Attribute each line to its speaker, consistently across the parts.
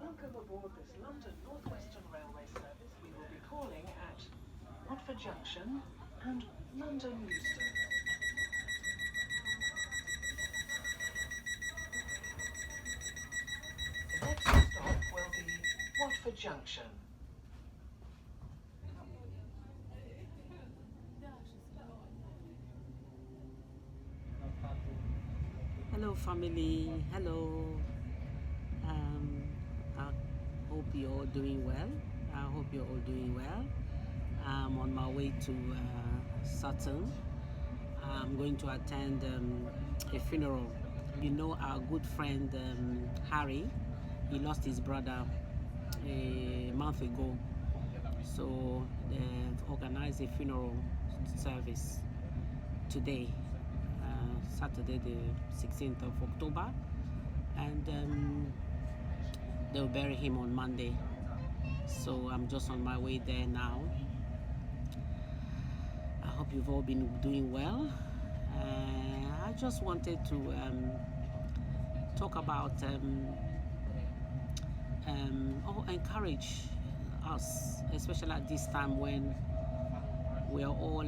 Speaker 1: Welcome aboard this London North Western Railway service. We will be calling at Watford Junction and London Euston. The next stop will be Watford Junction.
Speaker 2: Hello family, hello. I hope you're all doing well. I hope you're all doing well. I'm on my way to Sutton. I'm going to attend a funeral. You know, our good friend Harry, he lost his brother a month ago. So they've organized a funeral service today, Saturday the 16th of October, and they'll bury him on Monday. So I'm just on my way there now. I hope you've all been doing well. I just wanted to talk about or encourage us, especially at this time when we are all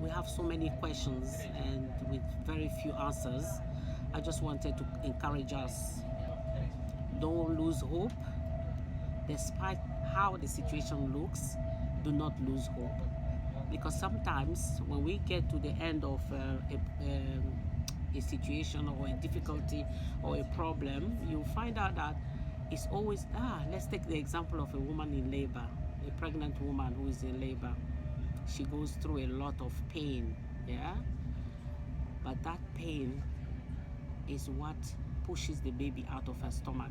Speaker 2: we have so many questions and with very few answers. I just wanted to encourage us. Don't lose hope. Despite how the situation looks, do not lose hope. Because sometimes when we get to the end of a situation or a difficulty or a problem, you find out that it's always, let's take the example of a woman in labor, a pregnant woman who is in labor. She goes through a lot of pain, yeah? But that pain is what pushes the baby out of her stomach.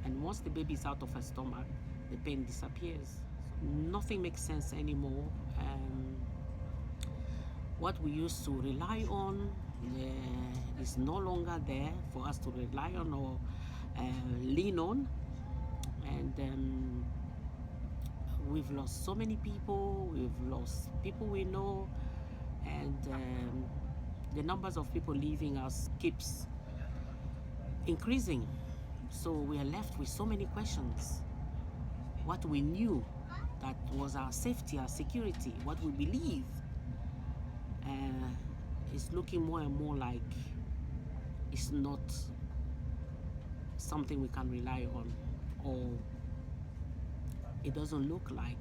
Speaker 2: And once the baby is out of her stomach, the pain disappears. Nothing makes sense anymore. What we used to rely on is no longer there for us to rely on or lean on. And we've lost so many people. We've lost people we know. And the numbers of people leaving us keeps increasing. So we are left with so many questions. What we knew that was our safety, our security, what we believe is looking more and more like it's not something we can rely on, or it doesn't look like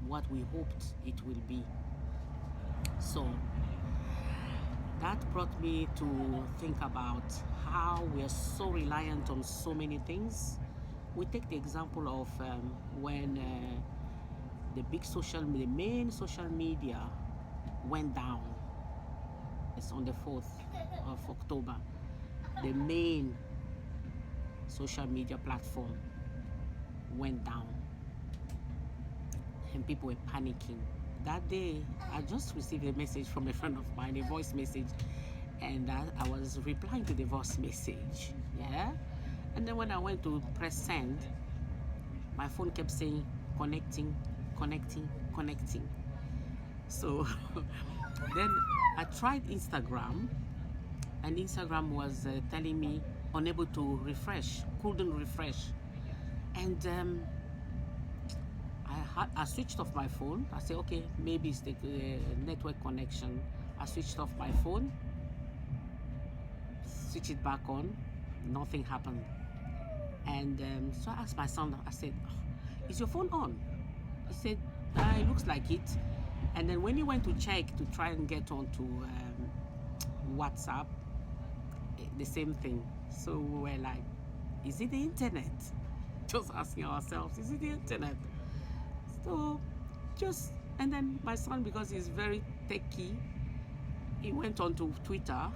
Speaker 2: what we hoped it will be. So that brought me to think about how we are so reliant on so many things. We take the example of when the main social media went down. It's on the 4th of October. The main social media platform went down and people were panicking. That day, I just received a message from a friend of mine, a voice message, and I was replying to the voice message, yeah? And then when I went to press send, my phone kept saying, connecting. So then I tried Instagram, and Instagram was telling me unable to refresh, couldn't refresh. And I switched off my phone. I said, okay, maybe it's the network connection. I switched off my phone, switch it back on, nothing happened. And so I asked my son, I said, is your phone on? He said, it looks like it. And then when he went to check to try and get onto WhatsApp, the same thing. So we were like, is it the internet? Just asking ourselves, is it the internet? So and then my son, because he's very techy, he went onto Twitter.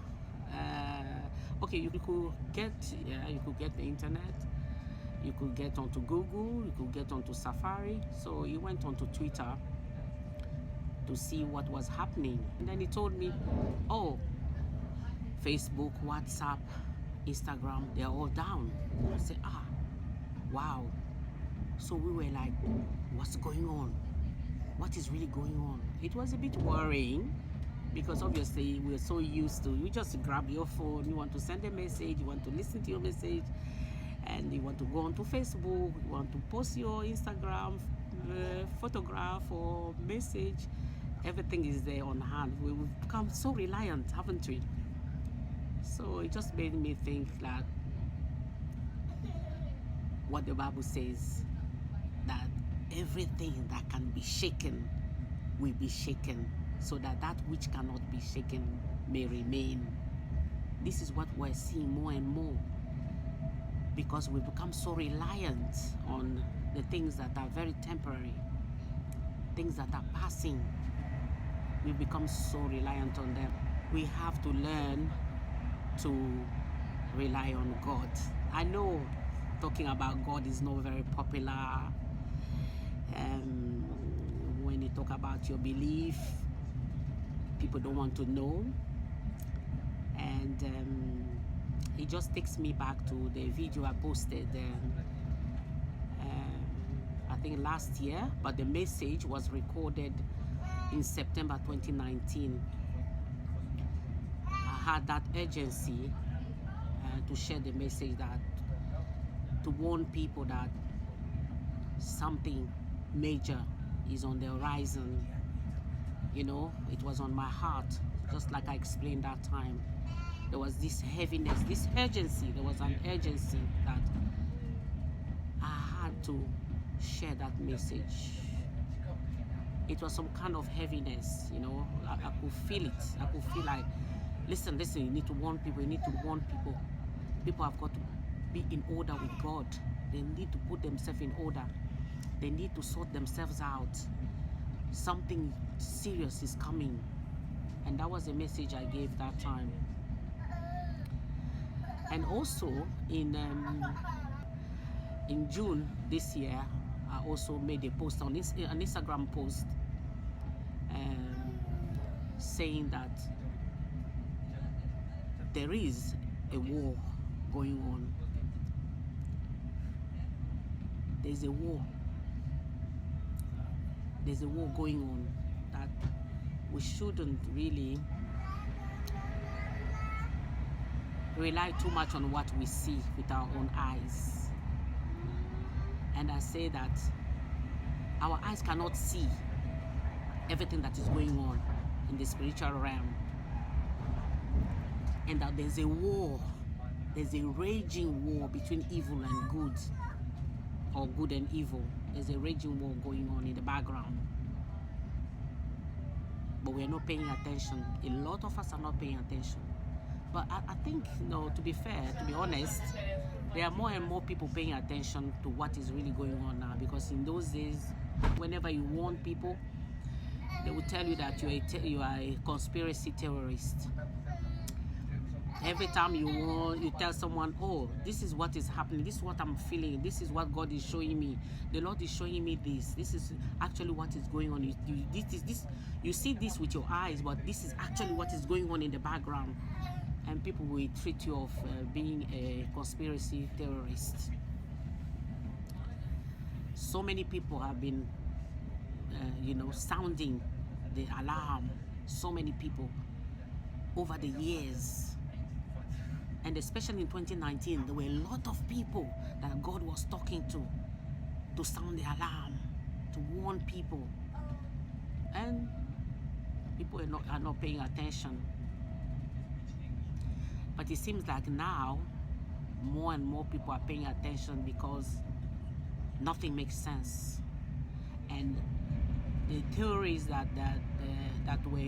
Speaker 2: Okay, you could get the internet. You could get onto Google, you could get onto Safari. So he went onto Twitter to see what was happening. And then he told me, oh, Facebook, WhatsApp, Instagram, they're all down. I said, wow. So we were like, what's going on? What is really going on? It was a bit worrying because obviously we're so used to, you just grab your phone, you want to send a message, you want to listen to your message, and you want to go onto Facebook, you want to post your Instagram photograph or message. Everything is there on hand. We've become so reliant, haven't we? So it just made me think that what the Bible says, that everything that can be shaken will be shaken, so that that which cannot be shaken may remain. This is what we're seeing more and more, because we become so reliant on the things that are very temporary, things that are passing. We become so reliant on them. We have to learn to rely on God. I know talking about God is not very popular. When you talk about your belief, people don't want to know. And it just takes me back to the video I posted, I think last year, but the message was recorded in September 2019. I had that urgency to share the message, that to warn people that something major is on the horizon. You know, it was on my heart, just like I explained that time. There was this heaviness, this urgency. There was an urgency that I had to share that message. It was some kind of heaviness, you know. I could feel it. I could feel like, listen, you need to warn people, you need to warn people. People have got to be in order with God. They need to put themselves in order. They need to sort themselves out. Something serious is coming. And that was the message I gave that time. And also in June this year, I also made a post on this, an Instagram post, saying that there is a war going on. There's a war. There's a war going on that we shouldn't really rely too much on what we see with our own eyes. And I say that our eyes cannot see everything that is going on in the spiritual realm. And that there's a war, there's a raging war between evil and good, or good and evil. There's a raging war going on in the background. But we're not paying attention. A lot of us are not paying attention. But I think, you know, to be fair, to be honest, there are more and more people paying attention to what is really going on now. Because in those days, whenever you warn people, they will tell you that you are a conspiracy terrorist. Every time you tell someone, oh, this is what is happening, this is what I'm feeling, this is what God is showing me, the Lord is showing me this is actually what is going on. You see this with your eyes, but this is actually what is going on in the background. And people will treat you of being a conspiracy terrorist. So many people have been, sounding the alarm. So many people over the years. And especially in 2019, there were a lot of people that God was talking to sound the alarm, to warn people. And people are not paying attention. But it seems like now, more and more people are paying attention because nothing makes sense. And the theories that were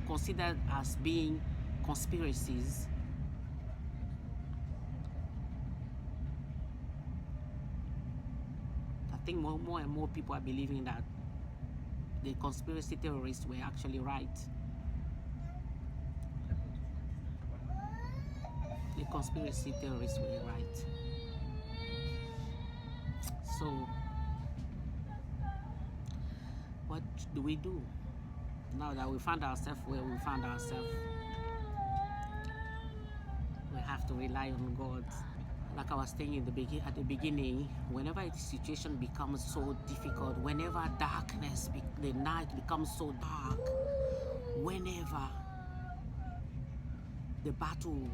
Speaker 2: considered as being conspiracies, I think more and more people are believing that the conspiracy theorists were actually right. The conspiracy theorists were right. So what do we do now that we found ourselves where we found ourselves? We have to rely on God. Like I was saying at the beginning, whenever a situation becomes so difficult, whenever darkness, the night becomes so dark, whenever the battle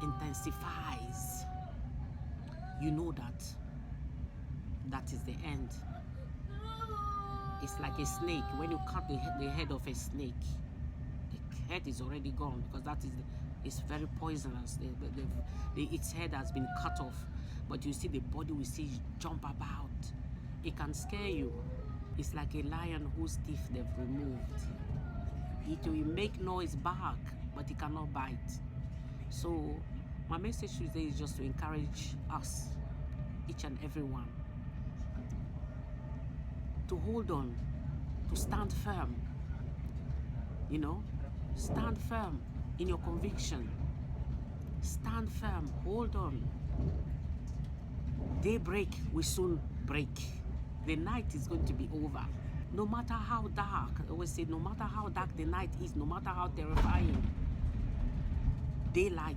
Speaker 2: intensifies, you know that is the end. It's like a snake. When you cut the head of a snake, the head is already gone, because it's very poisonous. Its head has been cut off, but you see the body will still jump about. It can scare you. It's like a lion whose teeth they've removed. It will make noise back, but it cannot bite. So my message today is just to encourage us, each and every one, to hold on, to stand firm. Stand firm in your conviction. Stand firm, hold on. Daybreak will soon break. The night is going to be over. No matter how dark, I always say, no matter how dark the night is, no matter how terrifying, daylight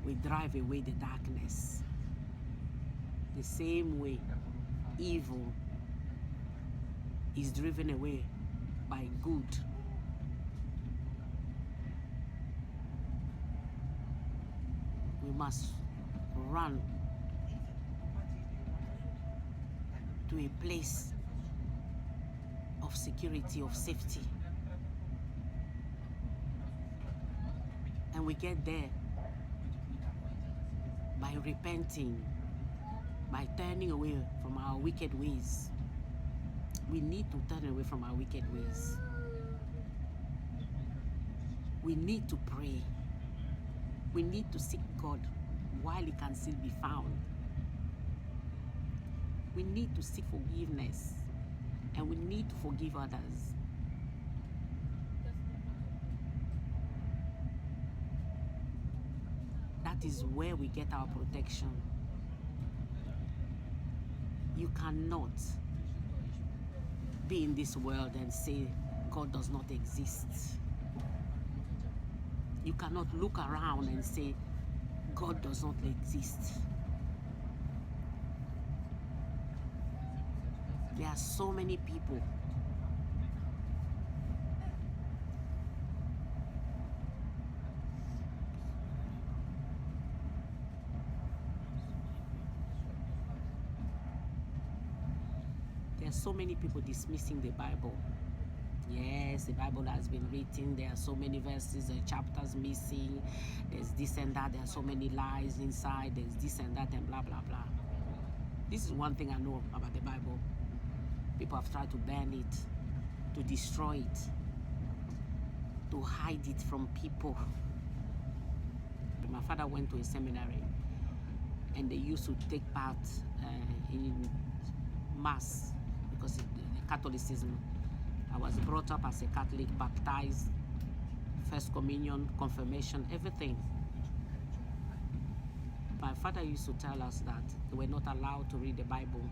Speaker 2: will drive away the darkness. The same way evil is driven away by good. We must run to a place of security, of safety. And we get there by repenting, by turning away from our wicked ways. We need to turn away from our wicked ways. We need to pray. We need to seek God while He can still be found. We need to seek forgiveness, and we need to forgive others. That is where we get our protection. You cannot be in this world and say God does not exist. You cannot look around and say God does not exist. There are so many people dismissing the Bible. Yes, the Bible has been written. There are so many verses, chapters missing. There's this and that. There are so many lies inside. There's this and that and blah, blah, blah. This is one thing I know about the Bible. People have tried to ban it, to destroy it, to hide it from people. But my father went to a seminary, and they used to take part in Mass, because Catholicism. I was brought up as a Catholic, baptized, First Communion, confirmation, everything. My father used to tell us that we were not allowed to read the Bible.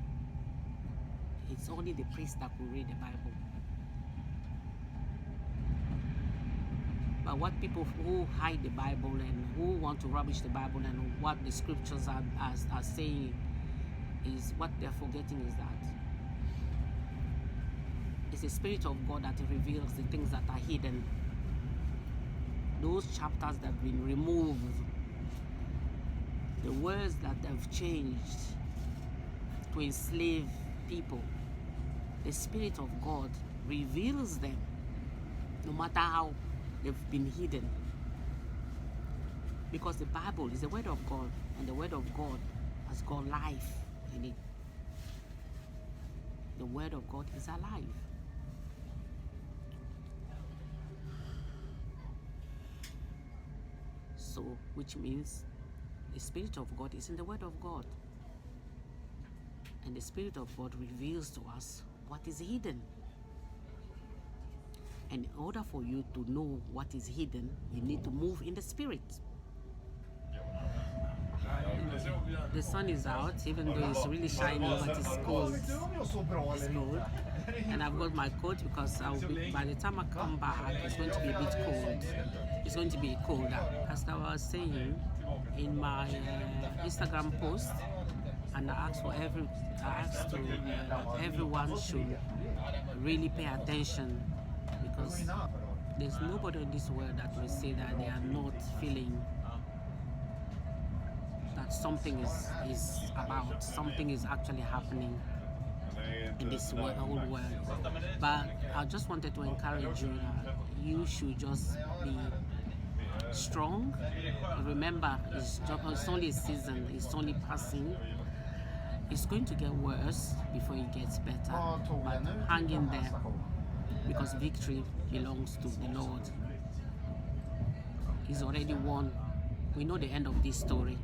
Speaker 2: It's only the priest that could read the Bible. But what people who hide the Bible and who want to rubbish the Bible and what the scriptures are saying is, what they're forgetting is that it's the Spirit of God that reveals the things that are hidden. Those chapters that have been removed, the words that have changed to enslave people, the Spirit of God reveals them, no matter how they've been hidden. Because the Bible is the Word of God, and the Word of God has got life in it. The Word of God is alive. So, which means the Spirit of God is in the Word of God. And the Spirit of God reveals to us what is hidden. And in order for you to know what is hidden, you need to move in the Spirit. The sun is out, even though it's really shiny, but it's cold. It's cold. And I've got my coat because by the time I come back, it's going to be a bit cold. It's going to be colder. As I was saying in my Instagram post, and I asked everyone should really pay attention, because there's nobody in this world that will say that they are not feeling that something is something is actually happening in this whole world. But I just wanted to encourage you that you should just be strong. Remember, it's only a season, it's only passing. It's going to get worse before it gets better. But hang in there, because victory belongs to the Lord. He's already won. We know the end of this story.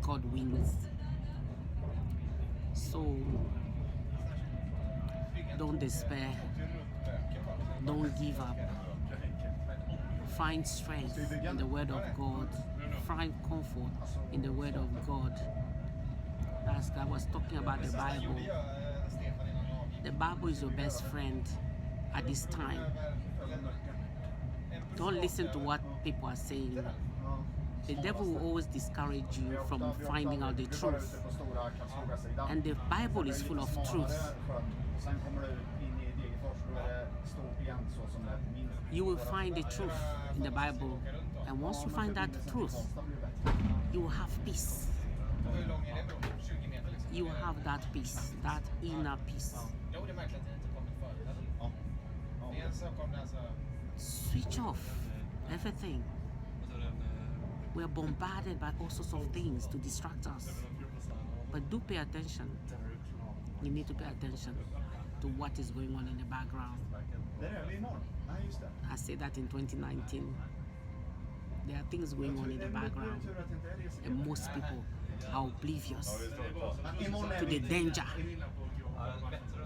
Speaker 2: God wins. So don't despair. Don't give up. Find strength in the Word of God. Find comfort in the Word of God. As I was talking about the Bible. The Bible is your best friend at this time. Don't listen to what people are saying. The devil will always discourage you from finding out the truth. And the Bible is full of truth. You will find the truth in the Bible. And once you find that truth, you will have peace. You will have that peace, that inner peace. Switch off everything. We are bombarded by all sorts of things to distract us. But do pay attention. You need to pay attention to what is going on in the background. I say that in 2019. There are things going on in the background. And most people are oblivious to the danger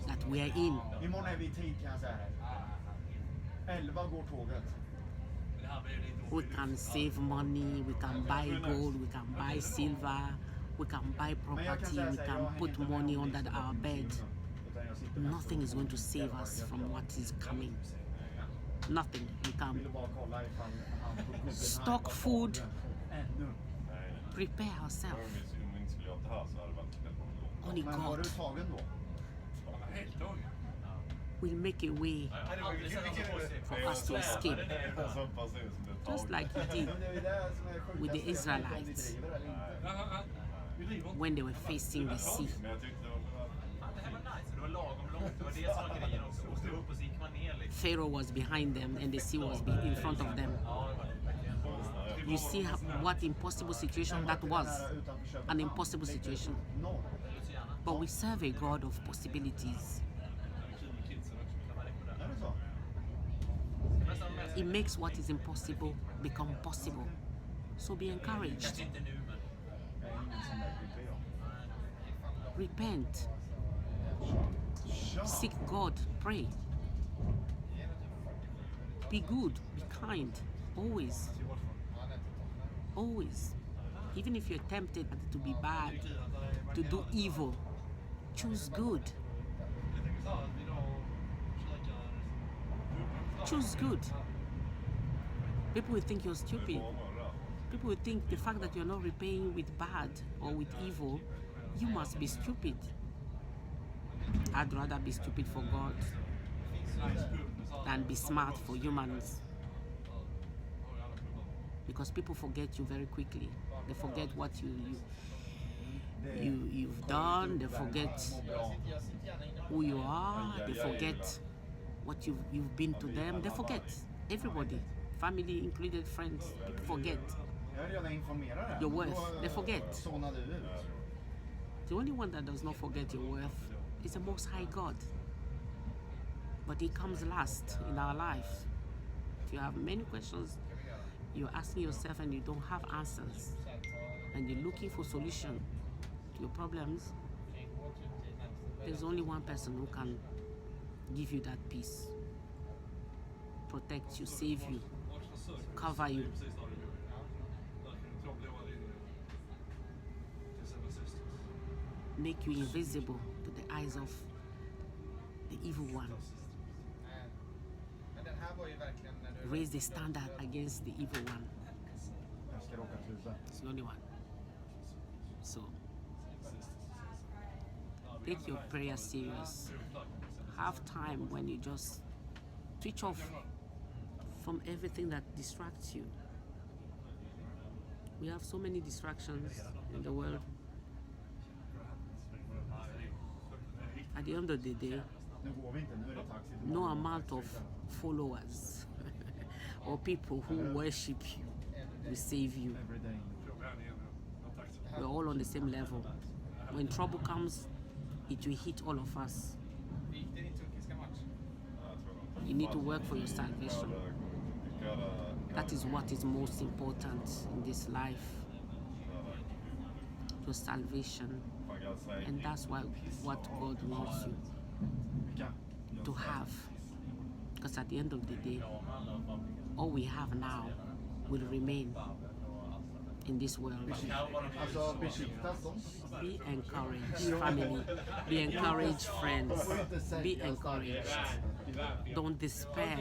Speaker 2: that we are in. We can save money, we can buy gold, we can buy silver, we can buy property, we can put money under our bed. Nothing is going to save us from what is coming. Nothing. We can stock food, prepare ourselves. Only God will make a way for us to escape. Just like He did with the Israelites when they were facing the sea. Pharaoh was behind them and the sea was in front of them. You see what impossible situation that was. An impossible situation. But we serve a God of possibilities. He makes what is impossible become possible. So be encouraged. Repent. Seek God. Pray. Be good. Be kind. Always. Always. Even if you're tempted to be bad, to do evil, choose good. Choose good. People will think you're stupid. People will think the fact that you're not repaying with bad or with evil, you must be stupid. I'd rather be stupid for God than be smart for humans. Because people forget you very quickly. They forget what you've done. They forget who you are. They forget what you've been to them. They forget. Everybody, family included, friends, people forget your worth. They forget. The only one that does not forget your worth is the Most High God. But He comes last in our life. If you have many questions you're asking yourself and you don't have answers, and you're looking for solution to your problems, there's only one person who can give you that peace, protect you, save you, cover you. make you invisible to the eyes of the evil one. Raise the standard against the evil one. It's the only one. So take your prayer serious. Have time when you just switch off from everything that distracts you. We have so many distractions in the world. At the end of the day, no amount of followers or people who worship you will save you. We're all on the same level. When trouble comes, it will hit all of us. You need to work for your salvation. That is what is most important in this life. Your salvation. And that's what God wants you to have. Because at the end of the day, all we have now will remain in this world. Be encouraged, family. Be encouraged, friends. Be encouraged. Don't despair.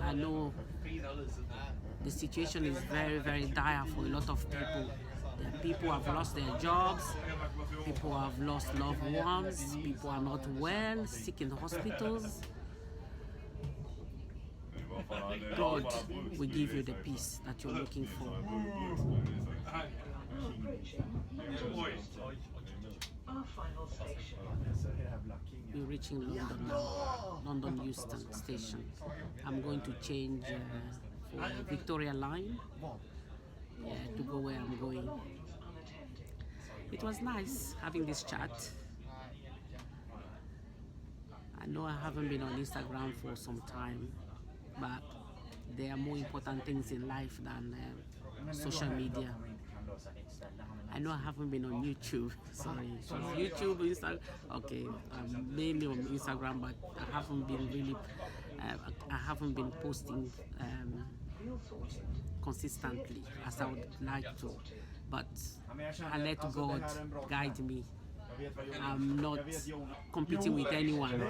Speaker 2: I know the situation is very, very dire for a lot of people. People have lost their jobs. People have lost loved ones. People are not well, sick in hospitals. God will give you the peace that you're looking for.
Speaker 1: Our final station.
Speaker 2: We're reaching London now, London Euston Station. I'm going to change for Victoria Line to go where I'm going. It was nice having this chat. I know I haven't been on Instagram for some time, but there are more important things in life than social media. I know I haven't been on YouTube. Sorry, so YouTube, Instagram. Okay, I'm mainly on Instagram, but I haven't been really. I haven't been posting consistently as I would like to. But I let God guide me. I'm not competing with anyone. You know,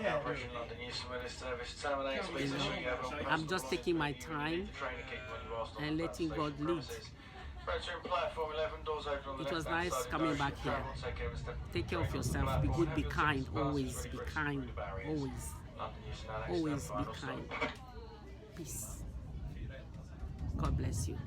Speaker 2: I'm just taking my time and letting God lead. It was nice coming back here. Take care of yourself. Be good, be kind. Always be kind. Always. Always be kind. Peace. God bless you.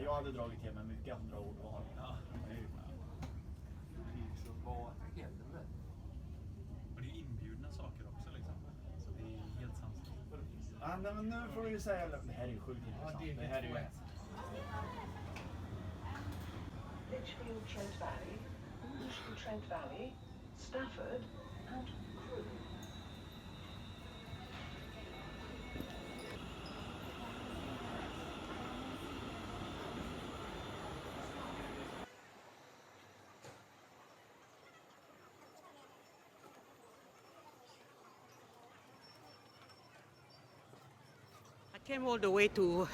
Speaker 3: Jag hade dragit till med mycket andra ordval.
Speaker 4: Vad händer? Och det är inbjudna saker också liksom. Så det är helt sanslöst.
Speaker 3: Ja, men nu får vi ju säga det här är ju sjukt intressant. Det här är ju
Speaker 1: Lichfield, Trent Valley, Lichfield, Trent Valley, Stafford, and Crewe.
Speaker 2: I came all the way to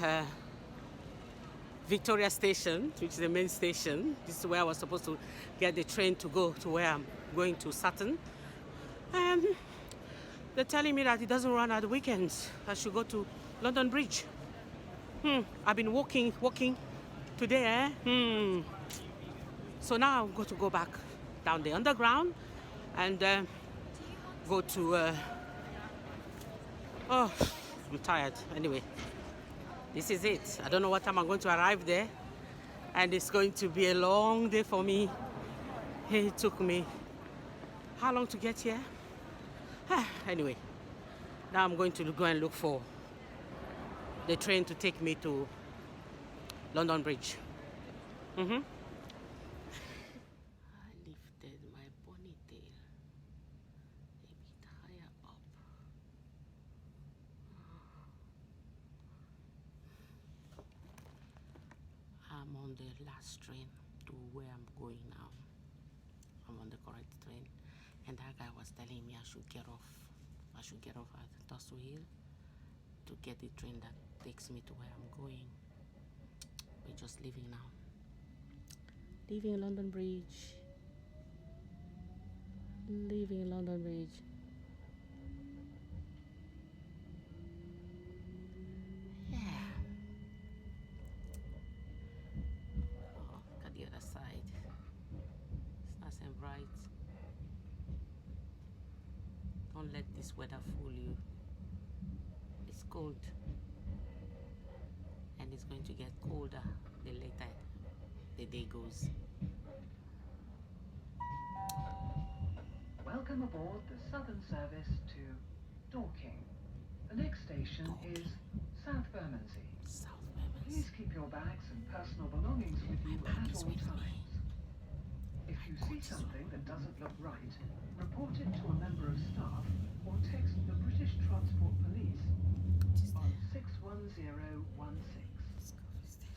Speaker 2: Victoria Station, which is the main station. This is where I was supposed to get the train to go to where I'm going to Sutton. They're telling me that it doesn't run at the weekends. I should go to London Bridge. I've been walking today. So now I'm going to go back down the underground and go to... I'm tired. Anyway, this is it. I don't know what time I'm going to arrive there. And it's going to be a long day for me. It took me how long to get here? Anyway, now I'm going to go and look for the train to take me to London Bridge. I lifted my ponytail. the last train to where I'm going now. I'm on the correct train. And that guy was telling me I should get off. I should get off at Tussle Hill to get the train that takes me to where I'm going. We're just leaving now. Leaving London Bridge. Leaving London Bridge. Yeah. Oh, look at the other side. It's nice and bright. Don't let this weather fool you. It's cold. And it's going to get colder the later the day goes.
Speaker 1: Welcome aboard the Southern service to Dorking. The next station is South Bermondsey.
Speaker 2: South
Speaker 1: Please keep your bags and personal belongings with you at all times. If you see something that doesn't look right, report it to a member of staff or text the British Transport Police on 61016.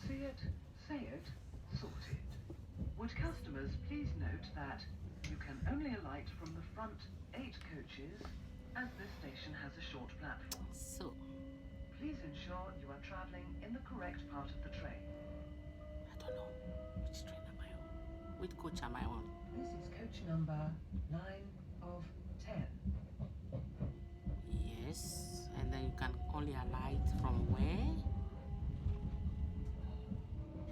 Speaker 1: See it, say it, sort it. Would customers please note that you can only alight from the front 8 coaches as this station has a short platform.
Speaker 2: So,
Speaker 1: Please ensure you are travelling in the correct part of the train.
Speaker 2: I don't know which train am I on. Which coach am I on?
Speaker 1: This is coach number 9 of 10.
Speaker 2: Yes, and then you can only alight from where?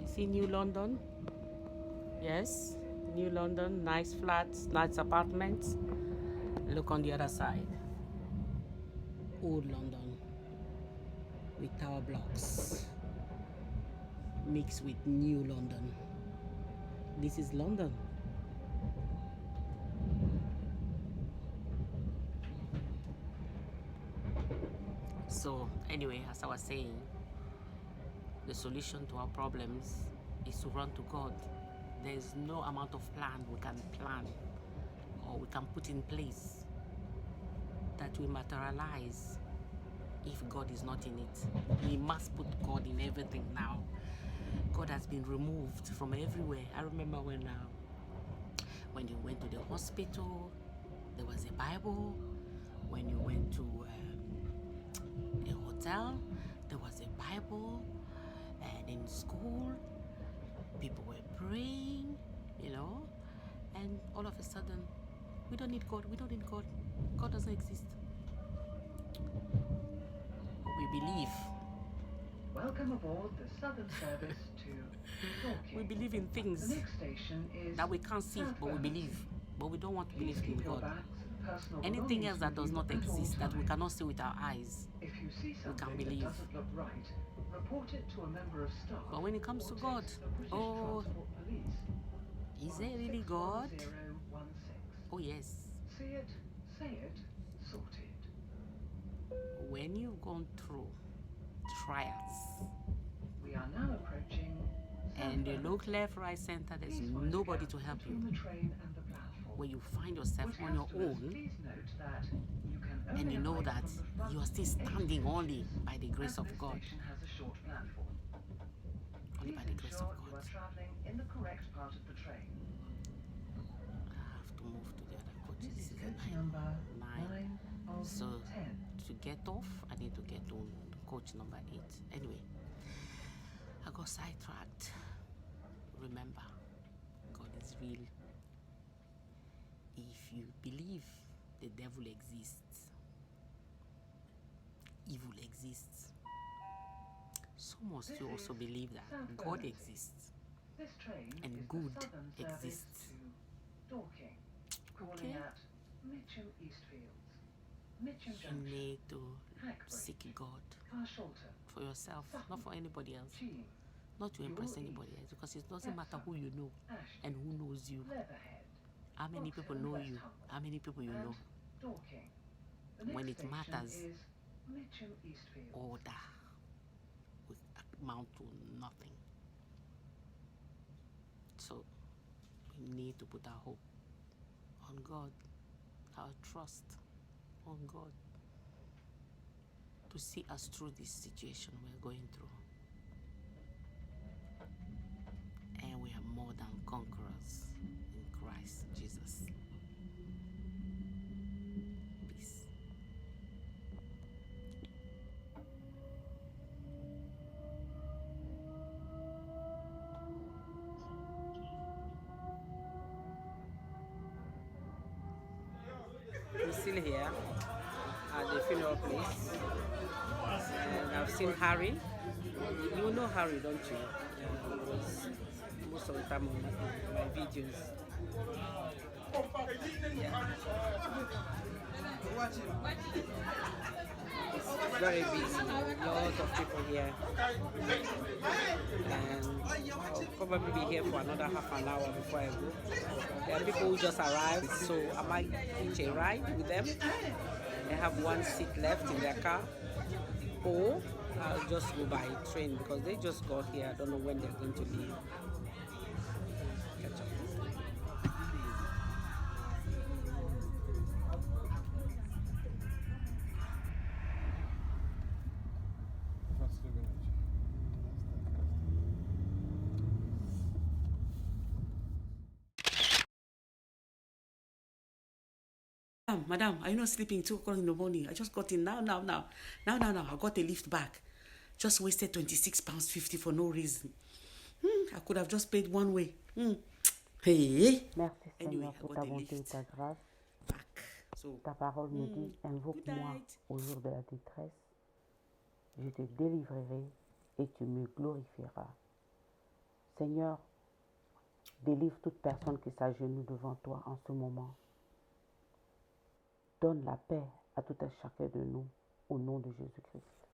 Speaker 2: You see New London? Yes, New London, nice flats, nice apartments. Look on the other side. Old London with tower blocks mixed with New London. This is London. So anyway, as I was saying, the solution to our problems is to run to God. There is no amount of plan we can plan or we can put in place that will materialize if God is not in it. We must put God in everything now. God has been removed from everywhere. I remember when you went to the hospital, there was a Bible. When you went to a hotel, there was a Bible. And in school, people were praying, and all of a sudden, we don't need God. We don't need God. God doesn't exist. We believe.
Speaker 1: Welcome aboard the Southern service to Dorking.
Speaker 2: We believe in
Speaker 1: The
Speaker 2: things
Speaker 1: next station is
Speaker 2: that we can't see,
Speaker 1: South
Speaker 2: but we
Speaker 1: Bermondsey.
Speaker 2: believe. But we don't want to
Speaker 1: Please
Speaker 2: believe in
Speaker 1: keep your
Speaker 2: God.
Speaker 1: bags and personal
Speaker 2: Anything
Speaker 1: belongings
Speaker 2: else that
Speaker 1: with
Speaker 2: does
Speaker 1: you
Speaker 2: not
Speaker 1: at all
Speaker 2: exist, that we
Speaker 1: times.
Speaker 2: cannot see with our eyes.
Speaker 1: If you see
Speaker 2: can
Speaker 1: something that
Speaker 2: believe.
Speaker 1: doesn't look right, report it to a member of staff.
Speaker 2: But when it comes
Speaker 1: or
Speaker 2: to God,
Speaker 1: text the British
Speaker 2: oh,
Speaker 1: Transport Police
Speaker 2: is
Speaker 1: on
Speaker 2: there really God?
Speaker 1: 61016.
Speaker 2: Oh yes.
Speaker 1: See it, say it, sort it.
Speaker 2: When you've gone through trials
Speaker 1: We are now approaching
Speaker 2: and you
Speaker 1: South
Speaker 2: look
Speaker 1: Bermondsey.
Speaker 2: left, right, center, there's
Speaker 1: Please mind the
Speaker 2: nobody
Speaker 1: gap
Speaker 2: to help you.
Speaker 1: between the train and the platform.
Speaker 2: When you find yourself
Speaker 1: Would
Speaker 2: on your
Speaker 1: customers
Speaker 2: own,
Speaker 1: please note that you can only
Speaker 2: and you know
Speaker 1: alight
Speaker 2: that
Speaker 1: from the front
Speaker 2: you are still
Speaker 1: 8
Speaker 2: standing
Speaker 1: coaches
Speaker 2: only by the grace
Speaker 1: as
Speaker 2: of
Speaker 1: this
Speaker 2: God.
Speaker 1: station has a short platform.
Speaker 2: Only
Speaker 1: Please
Speaker 2: by the grace
Speaker 1: ensure
Speaker 2: of
Speaker 1: you
Speaker 2: God.
Speaker 1: are travelling in the correct part of the train.
Speaker 2: I have to move to the other coach.
Speaker 1: This is
Speaker 2: This is
Speaker 1: coach
Speaker 2: a
Speaker 1: number
Speaker 2: 9.
Speaker 1: 9 of
Speaker 2: So
Speaker 1: 10.
Speaker 2: to get off, I need to get on coach number 8. Anyway, I got sidetracked. Remember, God is real. If you believe the devil exists, evil exists, so must you also believe that God exists
Speaker 1: This train
Speaker 2: and
Speaker 1: is
Speaker 2: good
Speaker 1: the Southern service
Speaker 2: exists.
Speaker 1: to Dorking, calling
Speaker 2: Okay?
Speaker 1: at Mitcham Eastfields, Mitcham
Speaker 2: You
Speaker 1: Junction,
Speaker 2: need to
Speaker 1: Hackbridge,
Speaker 2: seek God
Speaker 1: Carshalton,
Speaker 2: for yourself, not for anybody else,
Speaker 1: Cheam,
Speaker 2: not to impress
Speaker 1: You'll
Speaker 2: anybody
Speaker 1: East,
Speaker 2: else, because it doesn't matter who you know
Speaker 1: Ashton,
Speaker 2: and who knows you.
Speaker 1: Leatherhead,
Speaker 2: How many people know you? How many people you know?
Speaker 1: Dorking. The
Speaker 2: When
Speaker 1: next
Speaker 2: it
Speaker 1: station
Speaker 2: matters,
Speaker 1: is Mitcham Eastfields.
Speaker 2: order will amount to nothing. So we need to put our hope on God, our trust on God to see us through this situation we're going through. and we are more than conquerors in Christ Jesus. Peace. We're still here at the funeral place, and I've seen Harry. You know Harry, don't you? He was most of the time on my videos. It's very busy, lot of people here, and I'll probably be here for another half an hour before I go. There are people who just arrived, so I might hitch a ride with them. They have one seat left in their car, or I'll just go by train because they just got here. I don't know when they're going to leave. Catch up. Madam, are you not sleeping? 2 o'clock in the morning. I just got in now. I got a lift back. Just wasted £26.50 for no reason. I could have just paid one way. Hey.
Speaker 5: Merci
Speaker 2: Anyway,
Speaker 5: Seigneur
Speaker 2: I
Speaker 5: pour
Speaker 2: got
Speaker 5: ta
Speaker 2: a
Speaker 5: bonté et
Speaker 2: lift
Speaker 5: ta grâce.
Speaker 2: back. So,
Speaker 5: Ta parole me dit,
Speaker 2: good
Speaker 5: invoque-moi
Speaker 2: night.
Speaker 5: au jour de la détresse. Je te délivrerai et tu me glorifieras. Seigneur, délivre toute personne qui s'agenouille devant toi en ce moment. Donne la paix à tout un chacun de nous au nom de Jésus-Christ.